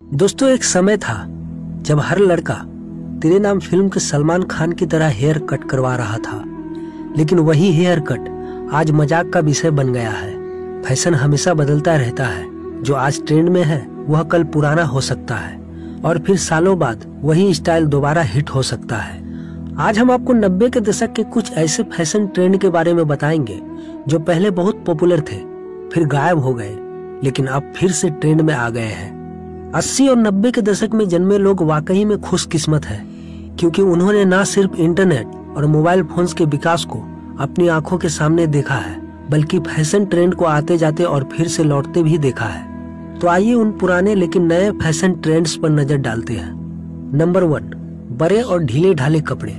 दोस्तों, एक समय था जब हर लड़का तेरे नाम फिल्म के सलमान खान की तरह हेयर कट करवा रहा था, लेकिन वही हेयर कट आज मजाक का विषय बन गया है। फैशन हमेशा बदलता रहता है। जो आज ट्रेंड में है वह कल पुराना हो सकता है और फिर सालों बाद वही स्टाइल दोबारा हिट हो सकता है। आज हम आपको 90 के दशक के कुछ ऐसे फैशन ट्रेंड के बारे में बताएंगे जो पहले बहुत पॉपुलर थे, फिर गायब हो गए, लेकिन अब फिर से ट्रेंड में आ गए हैं। 80 और 90 के दशक में जन्मे लोग वाकई में खुशकिस्मत है, क्योंकि उन्होंने न सिर्फ इंटरनेट और मोबाइल फोन्स के विकास को अपनी आंखों के सामने देखा है, बल्कि फैशन ट्रेंड को आते जाते और फिर से लौटते भी देखा है। तो आइए उन पुराने लेकिन नए फैशन ट्रेंड्स पर नजर डालते हैं। नंबर 1, बड़े और ढीले ढाले कपड़े।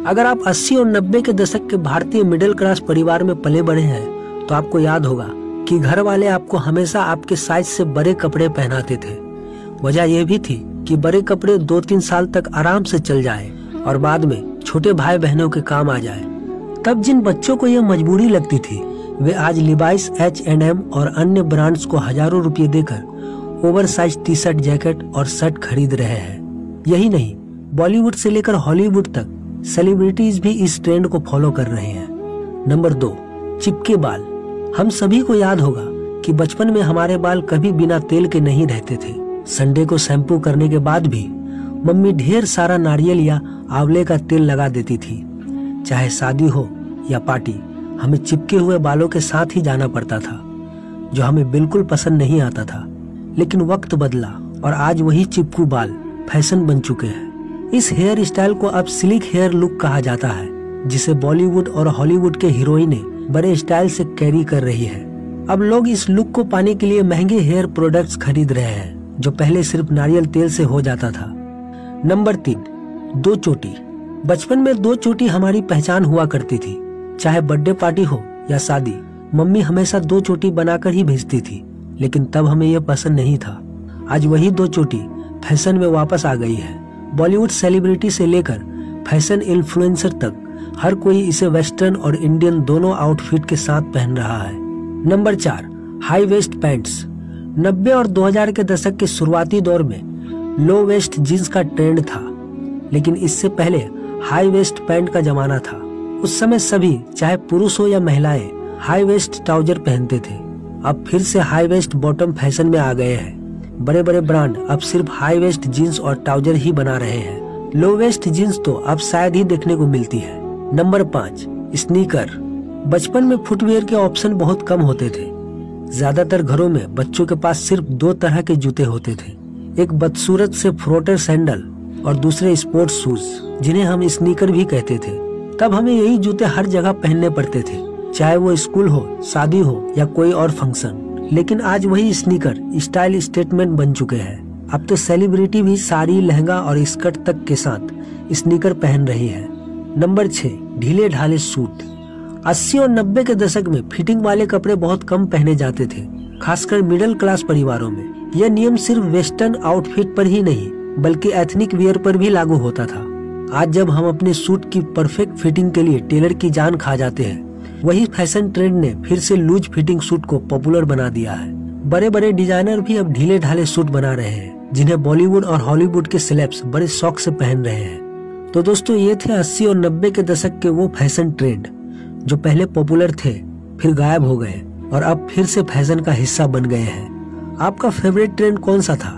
अगर आप 80 और 90 के दशक के भारतीय मिडिल क्लास परिवार में पले बड़े हैं तो आपको याद होगा कि घर वाले आपको हमेशा आपके साइज से बड़े कपड़े पहनाते थे। वजह यह भी थी कि बड़े कपड़े 2-3 साल तक आराम से चल जाए और बाद में छोटे भाई बहनों के काम आ जाए। तब जिन बच्चों को यह मजबूरी लगती थी वे आज लिवाइस, H&M और अन्य ब्रांड्स को हजारों रुपये देकर over size T shirt, jacket और शर्ट खरीद रहे हैं। यही नहीं, बॉलीवुड से लेकर हॉलीवुड तक सेलिब्रिटीज भी इस ट्रेंड को फॉलो कर रहे हैं। नंबर 2, चिपके बाल। हम सभी को याद होगा कि बचपन में हमारे बाल कभी बिना तेल के नहीं रहते थे। संडे को शैम्पू करने के बाद भी मम्मी ढेर सारा नारियल या आंवले का तेल लगा देती थी। चाहे शादी हो या पार्टी, हमें चिपके हुए बालों के साथ ही जाना पड़ता था, जो हमें बिल्कुल पसंद नहीं आता था। लेकिन वक्त बदला और आज वही चिपकू बाल फैशन बन चुके हैं। इस हेयर स्टाइल को अब स्लिक हेयर लुक कहा जाता है, जिसे बॉलीवुड और हॉलीवुड के हीरोइनें बड़े स्टाइल से कैरी कर रही है। अब लोग इस लुक को पाने के लिए महंगे हेयर प्रोडक्ट्स खरीद रहे हैं, जो पहले सिर्फ नारियल तेल से हो जाता था। नंबर 3, 2 चोटी। बचपन में 2 चोटी हमारी पहचान हुआ करती थी। चाहे बर्थडे पार्टी हो या शादी, मम्मी हमेशा 2 चोटी बनाकर ही भेजती थी, लेकिन तब हमें यह पसंद नहीं था। आज वही 2 चोटी फैशन में वापस आ गई है। बॉलीवुड सेलिब्रिटी से लेकर फैशन इन्फ्लुएंसर तक हर कोई इसे वेस्टर्न और इंडियन दोनों आउटफिट के साथ पहन रहा है। Number 4, high waist pants. 90 और 2000 के दशक के शुरुआती दौर में लो वेस्ट जींस का ट्रेंड था, लेकिन इससे पहले हाई वेस्ट पैंट का जमाना था। उस समय सभी, चाहे पुरुष हो या महिलाएं, हाई वेस्ट ट्राउजर पहनते थे। अब फिर से हाई वेस्ट बॉटम फैशन में आ गए हैं। बड़े बड़े ब्रांड अब सिर्फ हाई वेस्ट जीन्स और ट्राउजर ही बना रहे हैं। लो वेस्ट जीन्स तो अब शायद ही देखने को मिलती है। Number 5, sneaker. बचपन में फुटवेयर के ऑप्शन बहुत कम होते थे। ज्यादातर घरों में बच्चों के पास सिर्फ 2 तरह के जूते होते थे, एक बदसूरत से फ्रोटर सैंडल और दूसरे स्पोर्ट्स शूज, जिन्हें हम स्नीकर भी कहते थे। तब हमें यही जूते हर जगह पहनने पड़ते थे, चाहे वो स्कूल हो, शादी हो या कोई और फंक्शन। लेकिन आज वही स्नीकर स्टाइल स्टेटमेंट बन चुके हैं। अब तो सेलिब्रिटी भी साड़ी, लहंगा और स्कर्ट तक के साथ स्नीकर पहन रही है। नंबर 6, ढीले ढाले सूट। 80 और 90 के दशक में फिटिंग वाले कपड़े बहुत कम पहने जाते थे, खासकर मिडिल क्लास परिवारों में। यह नियम सिर्फ वेस्टर्न आउटफिट पर ही नहीं, बल्कि एथनिक वियर पर भी लागू होता था। आज जब हम अपने सूट की परफेक्ट फिटिंग के लिए टेलर की जान खा जाते हैं, वही फैशन ट्रेंड ने फिर से लूज फिटिंग सूट को पॉपुलर बना दिया है। बड़े बड़े डिजाइनर भी अब ढीले ढाले सूट बना रहे हैं, जिन्हें बॉलीवुड और हॉलीवुड के सेलेब्स बड़े शौक से पहन रहे हैं। तो दोस्तों, ये थे 80 और 90 के दशक के वो फैशन ट्रेंड जो पहले पॉपुलर थे, फिर गायब हो गए और अब फिर से फैशन का हिस्सा बन गए हैं। आपका फेवरेट ट्रेंड कौन सा था?